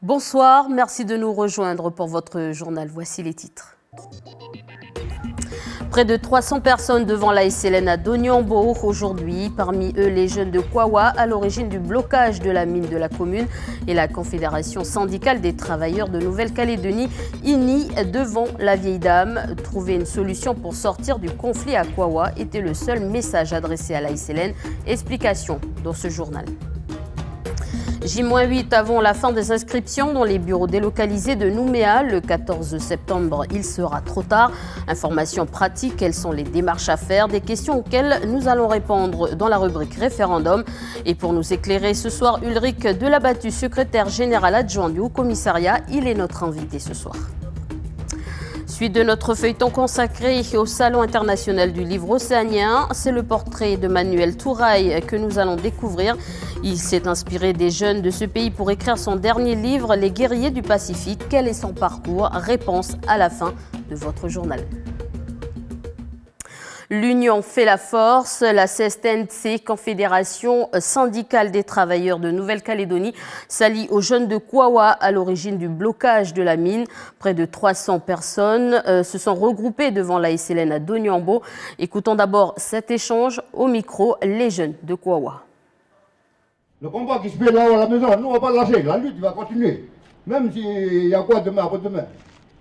Bonsoir, merci de nous rejoindre pour votre journal. Voici les titres. Près de 300 personnes devant la SLN à Doniambo aujourd'hui, parmi eux les jeunes de Kwawa à l'origine du blocage de la mine de la commune et la Confédération syndicale des travailleurs de Nouvelle-Calédonie INI devant la vieille dame. Trouver une solution pour sortir du conflit à Kwawa était le seul message adressé à la SLN. Explication dans ce journal. J-8 avant la fin des inscriptions dans les bureaux délocalisés de Nouméa. Le 14 septembre, il sera trop tard. Informations pratiques, quelles sont les démarches à faire? Des questions auxquelles nous allons répondre dans la rubrique référendum. Et pour nous éclairer ce soir, Ulrich Delabattu, secrétaire général adjoint du Haut-Commissariat, il est notre invité ce soir. Suite de notre feuilleton consacré au Salon international du livre océanien, c'est le portrait de Manuel Touraille que nous allons découvrir. Il s'est inspiré des jeunes de ce pays pour écrire son dernier livre, Les guerriers du Pacifique. Quel est son parcours? Réponse à la fin de votre journal. L'union fait la force. La CSTNC, Confédération syndicale des travailleurs de Nouvelle-Calédonie, s'allie aux jeunes de Kwawa à l'origine du blocage de la mine. Près de 300 personnes se sont regroupées devant la SLN à Doniambo. Écoutons d'abord cet échange au micro, les jeunes de Kwawa. Le combat qui se fait là à la maison, nous on va pas lâcher, la lutte va continuer. Même s'il y a quoi demain, après-demain.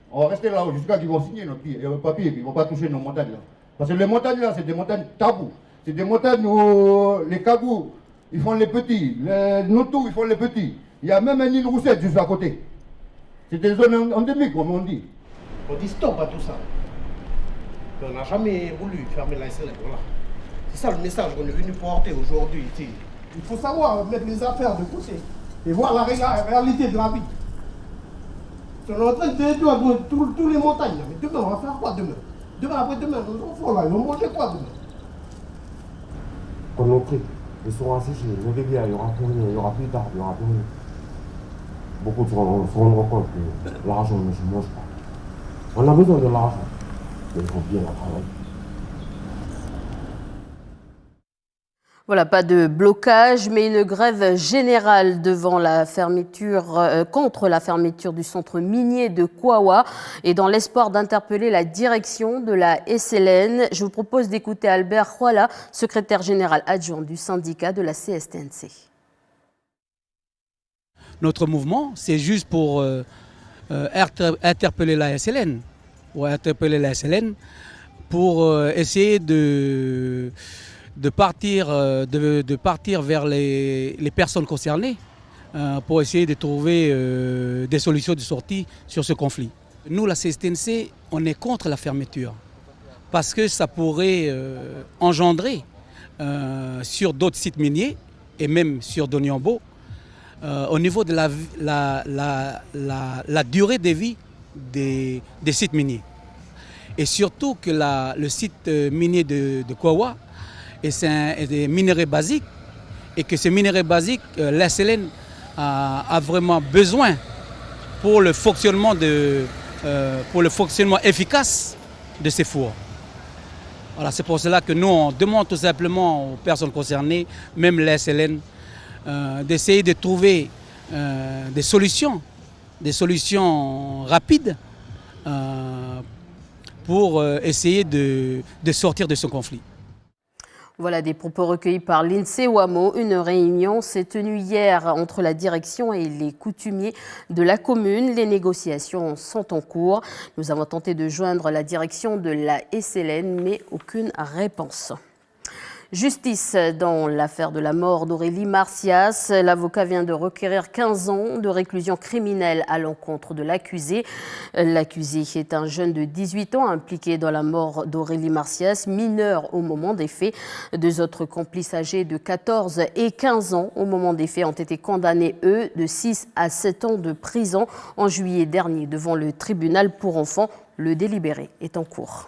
On va rester là jusqu'à qu'ils vont signer notre papier et qu'ils ne vont pas toucher nos montagnes là. Parce que les montagnes là, c'est des montagnes tabous. C'est des montagnes où les Kagous, ils font les petits. Les Notou, ils font les petits. Il y a même un île Roussette juste à côté. C'est des zones endémiques, comme on dit. On dit stop à tout ça. On n'a jamais voulu fermer la SLN. Voilà. C'est ça le message qu'on est venu porter aujourd'hui ici. Il faut savoir mettre les affaires de côté et voir la réalité de la vie. On est en train de détruire tous les montagnes. Mais demain, on va faire quoi demain? Demain, après-demain, nos enfants là, ils vont manger quoi demain? Quand nos prix, ils seront asséchés, nos rivières, il n'y aura plus rien, il n'y aura plus d'arbres, il n'y aura plus rien. Beaucoup se rendront compte que l'argent ne se mange pas. On a besoin de l'argent, mais il faut bien la travailler. Voilà, pas de blocage, mais une grève générale devant la fermeture, contre la fermeture du centre minier de Kwawa. Et dans l'espoir d'interpeller la direction de la SLN, je vous propose d'écouter Albert Huala, secrétaire général adjoint du syndicat de la CSTNC. Notre mouvement, c'est juste pour interpeller la SLN, pour essayer de partir vers les personnes concernées pour essayer de trouver des solutions de sortie sur ce conflit. Nous, la CSTNC, on est contre la fermeture parce que ça pourrait engendrer sur d'autres sites miniers et même sur Doniambo au niveau de la durée de vie des sites miniers. Et surtout que le site minier de Kwawa, et c'est des minéraux basiques, et que ces minéraux basiques, la SLN a vraiment besoin pour le fonctionnement efficace de ces fours. Voilà, c'est pour cela que nous, on demande tout simplement aux personnes concernées, même la SLN, d'essayer de trouver des solutions rapides pour essayer de sortir de ce conflit. Voilà des propos recueillis par l'INSEE Ouamo. Une réunion s'est tenue hier entre la direction et les coutumiers de la commune. Les négociations sont en cours. Nous avons tenté de joindre la direction de la SLN, mais aucune réponse. Justice dans l'affaire de la mort d'Aurélie Marcias. L'avocat vient de requérir 15 ans de réclusion criminelle à l'encontre de l'accusé. L'accusé est un jeune de 18 ans impliqué dans la mort d'Aurélie Marcias, mineur au moment des faits. Deux autres complices âgés de 14 et 15 ans au moment des faits ont été condamnés, eux, de 6 à 7 ans de prison en juillet dernier devant le tribunal pour enfants. Le délibéré est en cours.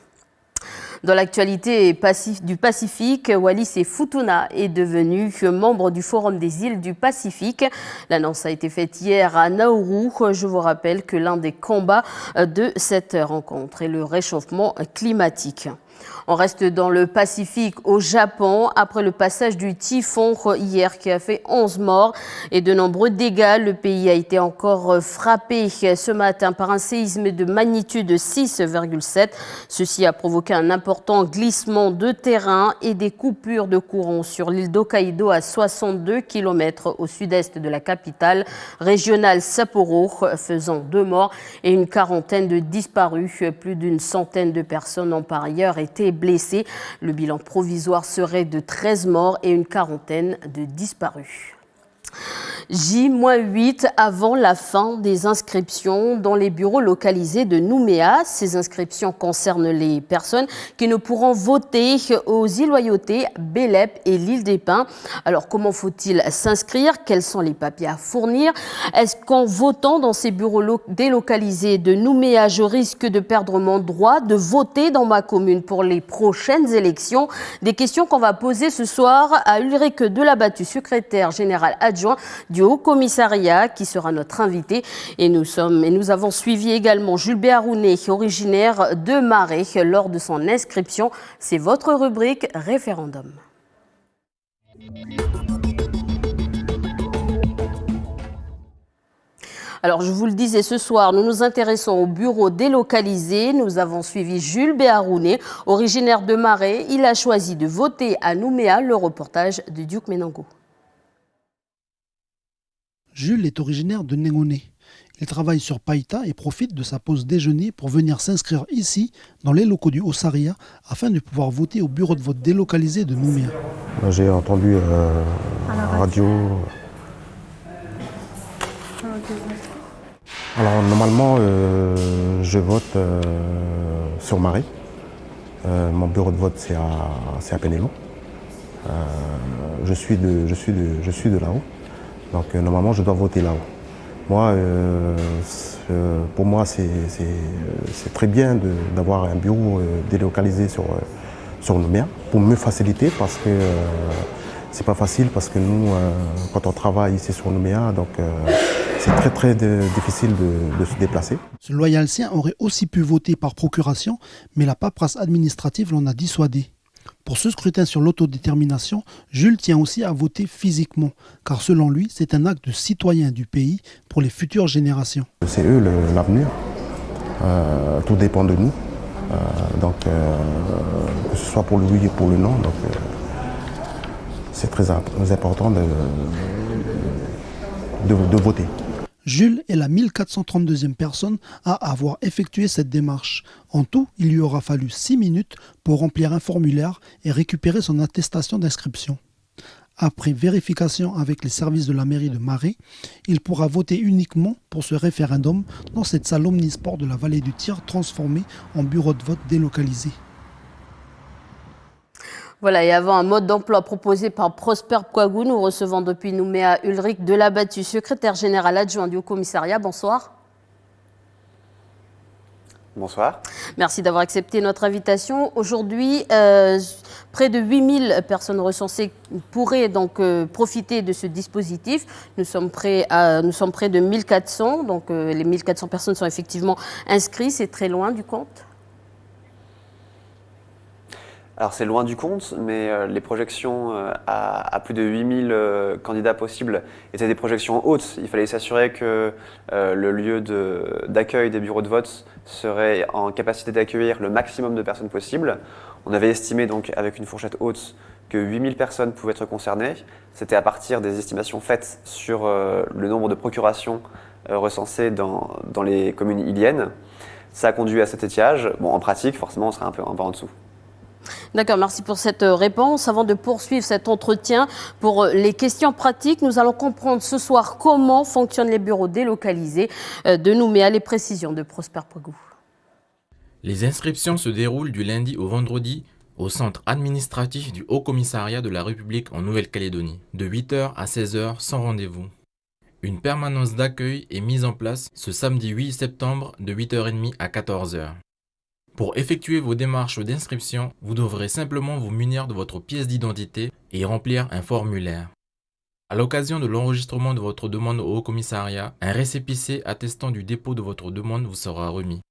Dans l'actualité du Pacifique, Wallis et Futuna est devenu membre du Forum des îles du Pacifique. L'annonce a été faite hier à Nauru. Je vous rappelle que l'un des combats de cette rencontre est le réchauffement climatique. On reste dans le Pacifique, au Japon, après le passage du typhon hier qui a fait 11 morts et de nombreux dégâts. Le pays a été encore frappé ce matin par un séisme de magnitude 6,7. Ceci a provoqué un important glissement de terrain et des coupures de courant sur l'île d'Hokkaido à 62 km au sud-est de la capitale régionale Sapporo, faisant 2 morts et une quarantaine de disparus. Plus d'une centaine de personnes ont par ailleurs été blessées. Le bilan provisoire serait de 13 morts et une quarantaine de disparus. J-8 avant la fin des inscriptions dans les bureaux localisés de Nouméa. Ces inscriptions concernent les personnes qui ne pourront voter aux îles Loyauté, Bélep et l'île des Pins. Alors comment faut-il s'inscrire? Quels sont les papiers à fournir? Est-ce qu'en votant dans ces bureaux délocalisés de Nouméa, je risque de perdre mon droit de voter dans ma commune pour les prochaines élections? Des questions qu'on va poser ce soir à Ulrich Delabattu, secrétaire général adjoint du Haut-Commissariat, qui sera notre invité. Et nous avons suivi également Jules Béharounet, originaire de Marais, lors de son inscription. C'est votre rubrique référendum. Alors, je vous le disais, ce soir, nous nous intéressons au bureau délocalisé. Nous avons suivi Jules Béharounet, originaire de Marais. Il a choisi de voter à Nouméa. Le reportage de Duke Menango. Jules est originaire de Négoné. Il travaille sur Païta et profite de sa pause déjeuner pour venir s'inscrire ici, dans les locaux du Haut-Saria, afin de pouvoir voter au bureau de vote délocalisé de Nouméa. J'ai entendu radio. Alors normalement, je vote sur Marais. Mon bureau de vote c'est à Pénélo. Je suis de là-haut. Donc normalement, je dois voter là-haut. Moi, pour moi, c'est très bien d'avoir un bureau délocalisé sur Nouméa pour me faciliter parce que c'est pas facile parce que nous, quand on travaille ici sur Nouméa, donc c'est très difficile de se déplacer. Ce loyalcien aurait aussi pu voter par procuration, mais la paperasse administrative l'en a dissuadé. Pour ce scrutin sur l'autodétermination, Jules tient aussi à voter physiquement, car selon lui, c'est un acte de citoyen du pays pour les futures générations. C'est eux l'avenir, tout dépend de nous, que ce soit pour le oui et pour le non, donc c'est très important de voter. Jules est la 1432e personne à avoir effectué cette démarche. En tout, il lui aura fallu 6 minutes pour remplir un formulaire et récupérer son attestation d'inscription. Après vérification avec les services de la mairie de Marais, il pourra voter uniquement pour ce référendum dans cette salle omnisport de la vallée du Tir transformée en bureau de vote délocalisé. Voilà, et avant un mode d'emploi proposé par Prosper Pkagou, nous recevons depuis Nouméa Ulrich Delabattu, secrétaire général adjoint du Haut-Commissariat. Bonsoir. Bonsoir. Merci d'avoir accepté notre invitation. Aujourd'hui, près de 8000 personnes recensées pourraient donc profiter de ce dispositif. Nous sommes près de 1400, donc les 1400 personnes sont effectivement inscrites. C'est très loin du compte? Alors c'est loin du compte, mais les projections à plus de 8000 candidats possibles étaient des projections hautes. Il fallait s'assurer que le lieu d'accueil des bureaux de vote serait en capacité d'accueillir le maximum de personnes possible. On avait estimé donc avec une fourchette haute que 8000 personnes pouvaient être concernées. C'était à partir des estimations faites sur le nombre de procurations recensées dans les communes iliennes. Ça a conduit à cet étiage. Bon, en pratique, forcément, on serait un peu en dessous. D'accord, merci pour cette réponse. Avant de poursuivre cet entretien, pour les questions pratiques, nous allons comprendre ce soir comment fonctionnent les bureaux délocalisés de Nouméa. Les précisions de Prosper Pkagou. Les inscriptions se déroulent du lundi au vendredi au centre administratif du Haut-Commissariat de la République en Nouvelle-Calédonie, de 8h à 16h sans rendez-vous. Une permanence d'accueil est mise en place ce samedi 8 septembre de 8h30 à 14h. Pour effectuer vos démarches d'inscription, vous devrez simplement vous munir de votre pièce d'identité et remplir un formulaire. À l'occasion de l'enregistrement de votre demande au Haut-Commissariat, un récépissé attestant du dépôt de votre demande vous sera remis.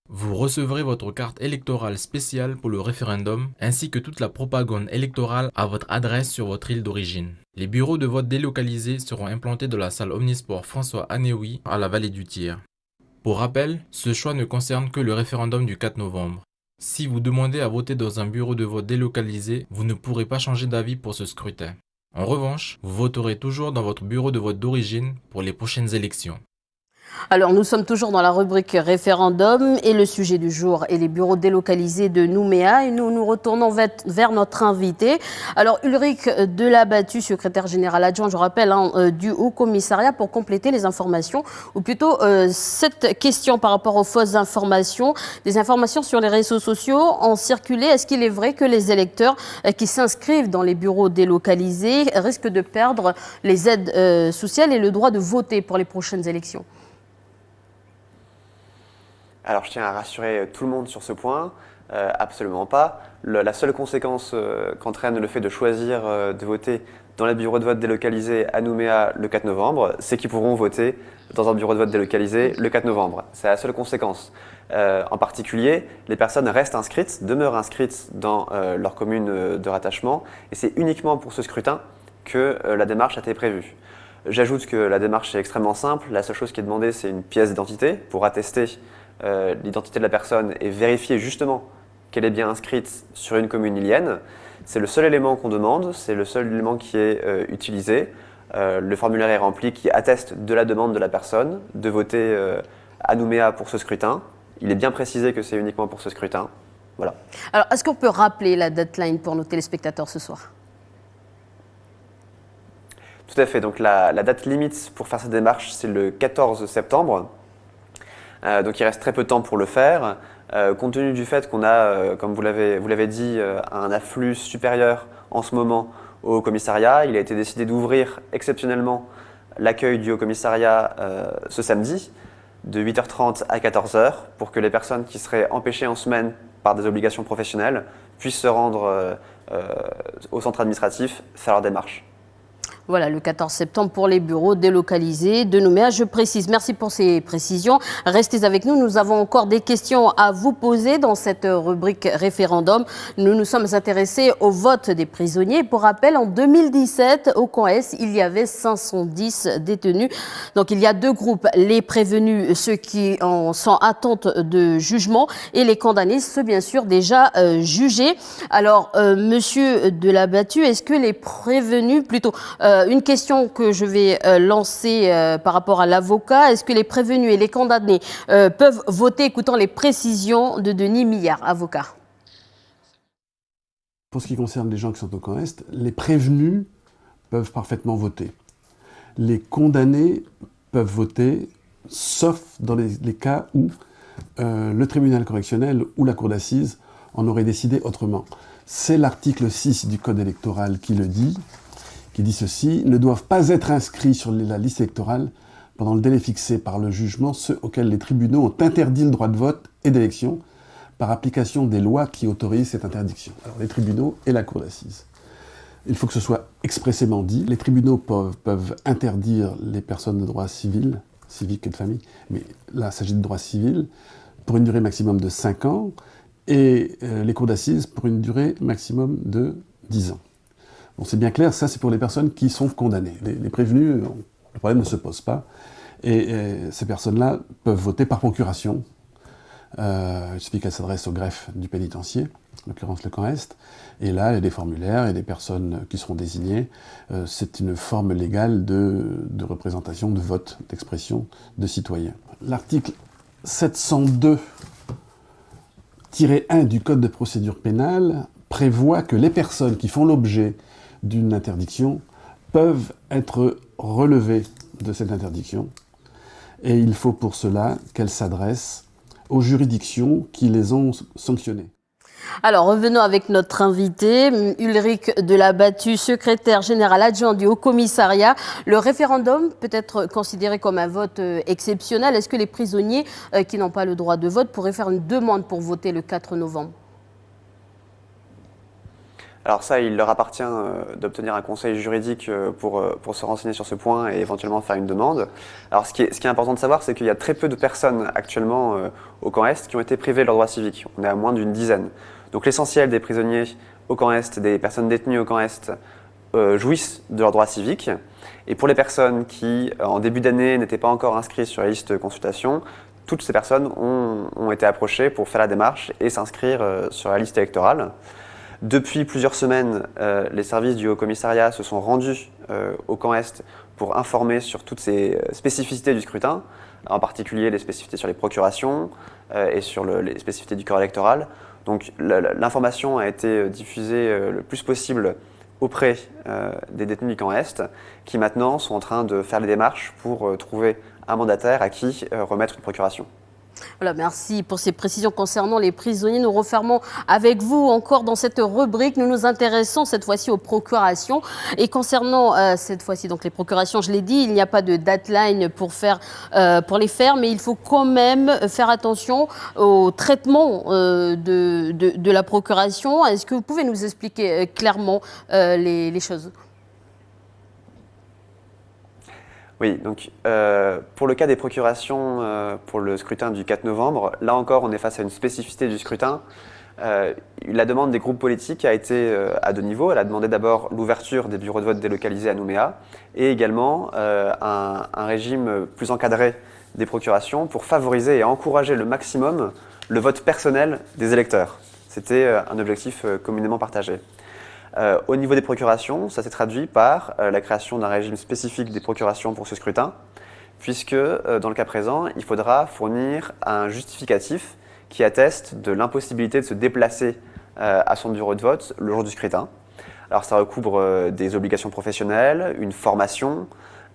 Vous recevrez votre carte électorale spéciale pour le référendum ainsi que toute la propagande électorale à votre adresse sur votre île d'origine. Les bureaux de vote délocalisés seront implantés dans la salle Omnisport François Anéoui à la vallée du Tyr. Pour rappel, ce choix ne concerne que le référendum du 4 novembre. Si vous demandez à voter dans un bureau de vote délocalisé, vous ne pourrez pas changer d'avis pour ce scrutin. En revanche, vous voterez toujours dans votre bureau de vote d'origine pour les prochaines élections. Alors, nous sommes toujours dans la rubrique référendum et le sujet du jour est les bureaux délocalisés de Nouméa et nous nous retournons vers notre invité. Alors, Ulrich Delabattu, secrétaire général adjoint, je rappelle, du Haut Commissariat, pour compléter les informations, ou plutôt cette question par rapport aux fausses informations. Des informations sur les réseaux sociaux ont circulé. Est-ce qu'il est vrai que les électeurs qui s'inscrivent dans les bureaux délocalisés risquent de perdre les aides sociales et le droit de voter pour les prochaines élections ? Alors je tiens à rassurer tout le monde sur ce point, absolument pas. La seule conséquence qu'entraîne le fait de choisir de voter dans les bureaux de vote délocalisés à Nouméa le 4 novembre, c'est qu'ils pourront voter dans un bureau de vote délocalisé le 4 novembre. C'est la seule conséquence. En particulier, les personnes restent inscrites, demeurent inscrites dans leur commune de rattachement, et c'est uniquement pour ce scrutin que la démarche a été prévue. J'ajoute que la démarche est extrêmement simple. La seule chose qui est demandée, c'est une pièce d'identité pour attester l'identité de la personne et vérifier justement qu'elle est bien inscrite sur une commune ilienne. C'est le seul élément qu'on demande, c'est le seul élément qui est utilisé. Le formulaire est rempli qui atteste de la demande de la personne de voter à Nouméa pour ce scrutin. Il est bien précisé que c'est uniquement pour ce scrutin. Voilà. Alors, est-ce qu'on peut rappeler la deadline pour nos téléspectateurs ce soir ? Tout à fait. Donc la date limite pour faire cette démarche, c'est le 14 septembre. Donc il reste très peu de temps pour le faire. Compte tenu du fait qu'on a, comme vous l'avez dit, un afflux supérieur en ce moment au commissariat, il a été décidé d'ouvrir exceptionnellement l'accueil du Haut Commissariat ce samedi de 8h30 à 14h pour que les personnes qui seraient empêchées en semaine par des obligations professionnelles puissent se rendre au centre administratif, faire leur démarche. Voilà, le 14 septembre pour les bureaux délocalisés de Nouméa. Je précise, merci pour ces précisions. Restez avec nous, nous avons encore des questions à vous poser dans cette rubrique référendum. Nous nous sommes intéressés au vote des prisonniers. Pour rappel, en 2017, au camp S, il y avait 510 détenus. Donc il y a deux groupes, les prévenus, ceux qui en sont attente de jugement, et les condamnés, ceux bien sûr déjà jugés. Alors, monsieur Delabattu, est-ce que les prévenus, plutôt... une question que je vais lancer par rapport à l'avocat. Est-ce que les prévenus et les condamnés peuvent voter, écoutant les précisions de Denis Millard, avocat? Pour ce qui concerne les gens qui sont au camp Est, les prévenus peuvent parfaitement voter. Les condamnés peuvent voter, sauf dans les cas où le tribunal correctionnel ou la cour d'assises en aurait décidé autrement. C'est l'article 6 du Code électoral qui le dit, qui dit ceci: ne doivent pas être inscrits sur la liste électorale pendant le délai fixé par le jugement ceux auxquels les tribunaux ont interdit le droit de vote et d'élection par application des lois qui autorisent cette interdiction. Alors les tribunaux et la cour d'assises. Il faut que ce soit expressément dit. Les tribunaux peuvent interdire les personnes de droit civil, civique et de famille, mais là il s'agit de droit civil, pour une durée maximum de 5 ans, et les cours d'assises pour une durée maximum de 10 ans. Bon, c'est bien clair, ça c'est pour les personnes qui sont condamnées. Les prévenus, le problème ne se pose pas. Et ces personnes-là peuvent voter par procuration. Il suffit qu'elles s'adressent au greffe du pénitencier, en l'occurrence le camp Est. Et là, il y a des formulaires et des personnes qui seront désignées. C'est une forme légale de représentation, de vote, d'expression de citoyens. L'article 702-1 du Code de procédure pénale prévoit que les personnes qui font l'objet d'une interdiction peuvent être relevées de cette interdiction. Et il faut pour cela qu'elles s'adressent aux juridictions qui les ont sanctionnées. Alors, revenons avec notre invité, Ulrich Delabattu, secrétaire général adjoint du Haut Commissariat. Le référendum peut être considéré comme un vote exceptionnel. Est-ce que les prisonniers qui n'ont pas le droit de vote pourraient faire une demande pour voter le 4 novembre ? Alors ça, il leur appartient d'obtenir un conseil juridique pour se renseigner sur ce point et éventuellement faire une demande. Alors ce qui est important de savoir, c'est qu'il y a très peu de personnes actuellement au camp Est qui ont été privées de leurs droits civiques. On est à moins d'une dizaine. Donc l'essentiel des prisonniers au camp Est, des personnes détenues au camp Est, jouissent de leurs droits civiques. Et pour les personnes qui, en début d'année, n'étaient pas encore inscrites sur la liste de consultation, toutes ces personnes ont été approchées pour faire la démarche et s'inscrire sur la liste électorale. Depuis plusieurs semaines, les services du Haut-Commissariat se sont rendus au camp Est pour informer sur toutes ces spécificités du scrutin, en particulier les spécificités sur les procurations et sur les spécificités du corps électoral. Donc l'information a été diffusée le plus possible auprès des détenus du camp Est, qui maintenant sont en train de faire les démarches pour trouver un mandataire à qui remettre une procuration. Voilà, merci pour ces précisions concernant les prisonniers. Nous refermons avec vous encore dans cette rubrique. Nous nous intéressons cette fois-ci aux procurations. Et concernant cette fois-ci donc les procurations, je l'ai dit, il n'y a pas de deadline pour les faire, mais il faut quand même faire attention au traitement de la procuration. Est-ce que vous pouvez nous expliquer clairement les choses ? Oui, donc pour le cas des procurations pour le scrutin du 4 novembre, là encore on est face à une spécificité du scrutin. La demande des groupes politiques a été à deux niveaux. Elle a demandé d'abord l'ouverture des bureaux de vote délocalisés à Nouméa et également un régime plus encadré des procurations pour favoriser et encourager le maximum le vote personnel des électeurs. C'était un objectif communément partagé. Au niveau des procurations, ça s'est traduit par la création d'un régime spécifique des procurations pour ce scrutin, puisque dans le cas présent, il faudra fournir un justificatif qui atteste de l'impossibilité de se déplacer à son bureau de vote le jour du scrutin. Alors ça recouvre des obligations professionnelles, une formation,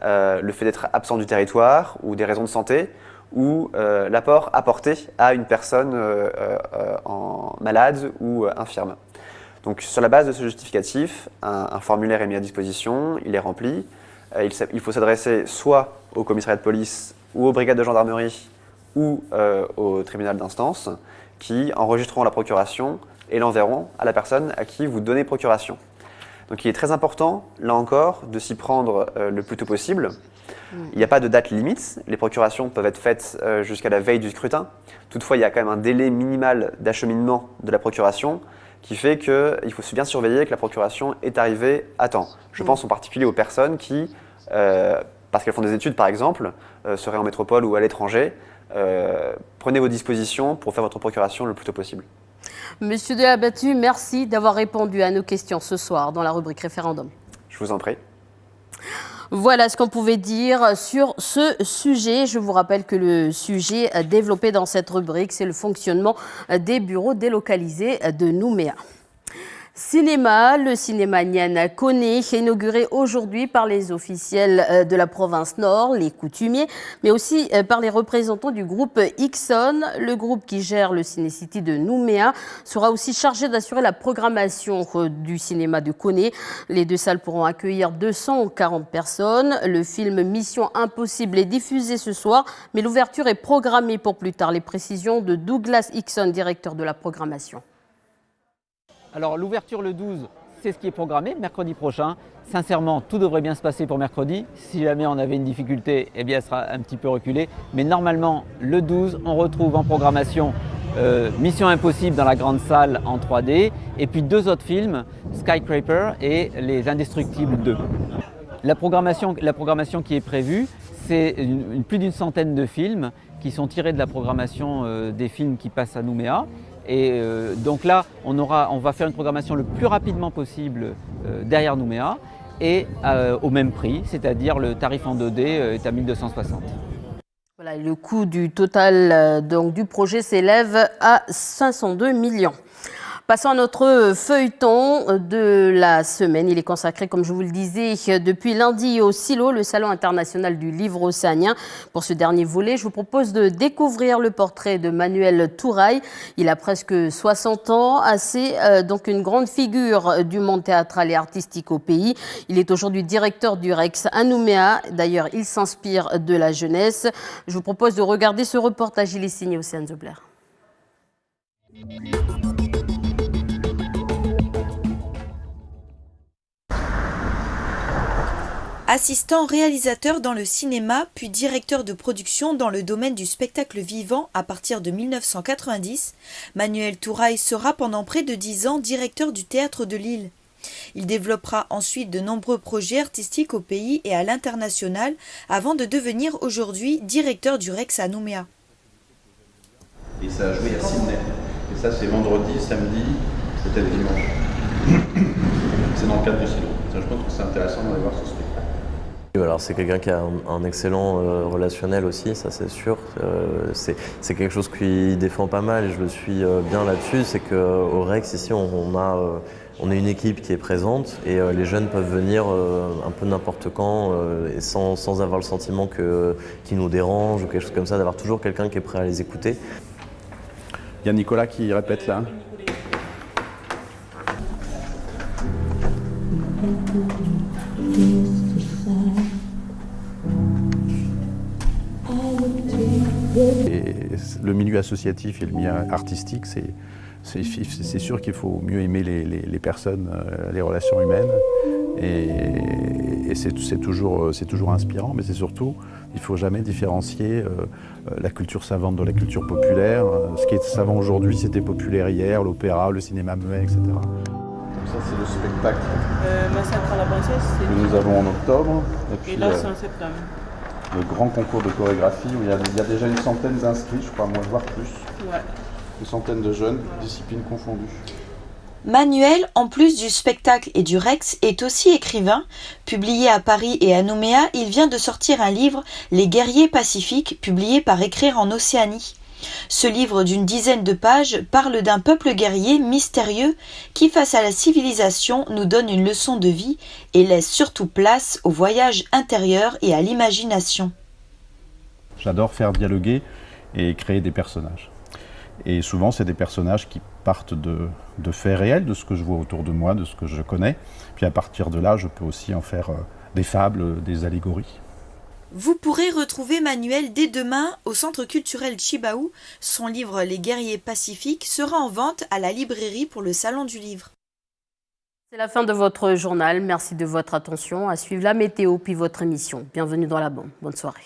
le fait d'être absent du territoire ou des raisons de santé, ou l'apport apporté à une personne malade ou infirme. Donc sur la base de ce justificatif, un formulaire est mis à disposition, il est rempli. Il faut s'adresser soit au commissariat de police ou aux brigades de gendarmerie ou au tribunal d'instance qui enregistreront la procuration et l'enverront à la personne à qui vous donnez procuration. Donc il est très important, là encore, de s'y prendre le plus tôt possible. Il n'y a pas de date limite, les procurations peuvent être faites jusqu'à la veille du scrutin. Toutefois, il y a quand même un délai minimal d'acheminement de la procuration qui fait qu'il faut bien surveiller que la procuration est arrivée à temps. Je pense en particulier aux personnes qui, parce qu'elles font des études par exemple, seraient en métropole ou à l'étranger. Prenez vos dispositions pour faire votre procuration le plus tôt possible. Monsieur Delabattu, merci d'avoir répondu à nos questions ce soir dans la rubrique référendum. Je vous en prie. Voilà ce qu'on pouvait dire sur ce sujet. Je vous rappelle que le sujet développé dans cette rubrique, c'est le fonctionnement des bureaux délocalisés de Nouméa. Cinéma, le cinéma Niana Koné, inauguré aujourd'hui par les officiels de la province Nord, les coutumiers, mais aussi par les représentants du groupe Ixon. Le groupe qui gère le Ciné-City de Nouméa sera aussi chargé d'assurer la programmation du cinéma de Koné. Les deux salles pourront accueillir 240 personnes. Le film Mission Impossible est diffusé ce soir, mais l'ouverture est programmée pour plus tard. Les précisions de Douglas Ixon, directeur de la programmation. Alors l'ouverture le 12, c'est ce qui est programmé, mercredi prochain. Sincèrement, tout devrait bien se passer pour mercredi. Si jamais on avait une difficulté, eh bien, elle sera un petit peu reculée. Mais normalement, le 12, on retrouve en programmation Mission Impossible dans la grande salle en 3D et puis deux autres films, Skyscraper et Les Indestructibles 2. La programmation qui est prévue, c'est plus d'une centaine de films qui sont tirés de la programmation des films qui passent à Nouméa. Et donc là, on va faire une programmation le plus rapidement possible derrière Nouméa et au même prix, c'est-à-dire le tarif en 2D est à 1260. Voilà, le coût du total donc, du projet s'élève à 502 millions. Passons à notre feuilleton de la semaine. Il est consacré, comme je vous le disais, depuis lundi au SILO, le Salon international du livre océanien. Pour ce dernier volet, je vous propose de découvrir le portrait de Manuel Touraille. Il a presque 60 ans, donc une grande figure du monde théâtral et artistique au pays. Il est aujourd'hui directeur du Rex à Nouméa. D'ailleurs, il s'inspire de la jeunesse. Je vous propose de regarder ce reportage. Il est signé Océane Zobler. Assistant réalisateur dans le cinéma, puis directeur de production dans le domaine du spectacle vivant à partir de 1990, Manuel Touraille sera pendant près de 10 ans directeur du Théâtre de Lille. Il développera ensuite de nombreux projets artistiques au pays et à l'international avant de devenir aujourd'hui directeur du Rex à Nouméa. Et ça a joué à Sydney. Et ça c'est vendredi, samedi, c'était le dimanche. C'est dans le cadre du silo. Ça, je pense que c'est intéressant d'aller voir ce spectacle. Alors c'est quelqu'un qui a un excellent relationnel aussi, ça c'est sûr. C'est quelque chose qu'il défend pas mal et je le suis bien là-dessus. C'est qu'au Rex ici on a une équipe qui est présente et les jeunes peuvent venir un peu n'importe quand et sans avoir le sentiment qu'ils nous dérangent ou quelque chose comme ça, d'avoir toujours quelqu'un qui est prêt à les écouter. Il y a Nicolas qui répète là. Et le milieu associatif et le milieu artistique, c'est sûr qu'il faut mieux aimer les personnes, les relations humaines. Et c'est toujours inspirant, mais c'est surtout, il ne faut jamais différencier la culture savante de la culture populaire. Ce qui est savant aujourd'hui, c'était populaire hier, l'opéra, le cinéma muet, etc. Donc ça, c'est le spectacle Massacre à la princesse, que nous avons en octobre. Et là, c'est en septembre. Le grand concours de chorégraphie où il y a déjà une centaine d'inscrits, je crois, voire plus. Ouais. Une centaine de jeunes, disciplines confondues. Manuel, en plus du spectacle et du Rex, est aussi écrivain. Publié à Paris et à Nouméa, il vient de sortir un livre, Les guerriers pacifiques, publié par Écrire en Océanie. Ce livre d'une dizaine de pages parle d'un peuple guerrier mystérieux qui, face à la civilisation, nous donne une leçon de vie et laisse surtout place au voyage intérieur et à l'imagination. J'adore faire dialoguer et créer des personnages. Et souvent, c'est des personnages qui partent de faits réels, de ce que je vois autour de moi, de ce que je connais. Puis à partir de là, je peux aussi en faire des fables, des allégories. Vous pourrez retrouver Manuel dès demain au Centre culturel Chibaou. Son livre Les guerriers pacifiques sera en vente à la librairie pour le Salon du Livre. C'est la fin de votre journal. Merci de votre attention. À suivre la météo puis votre émission. Bienvenue dans la bande. Bonne soirée.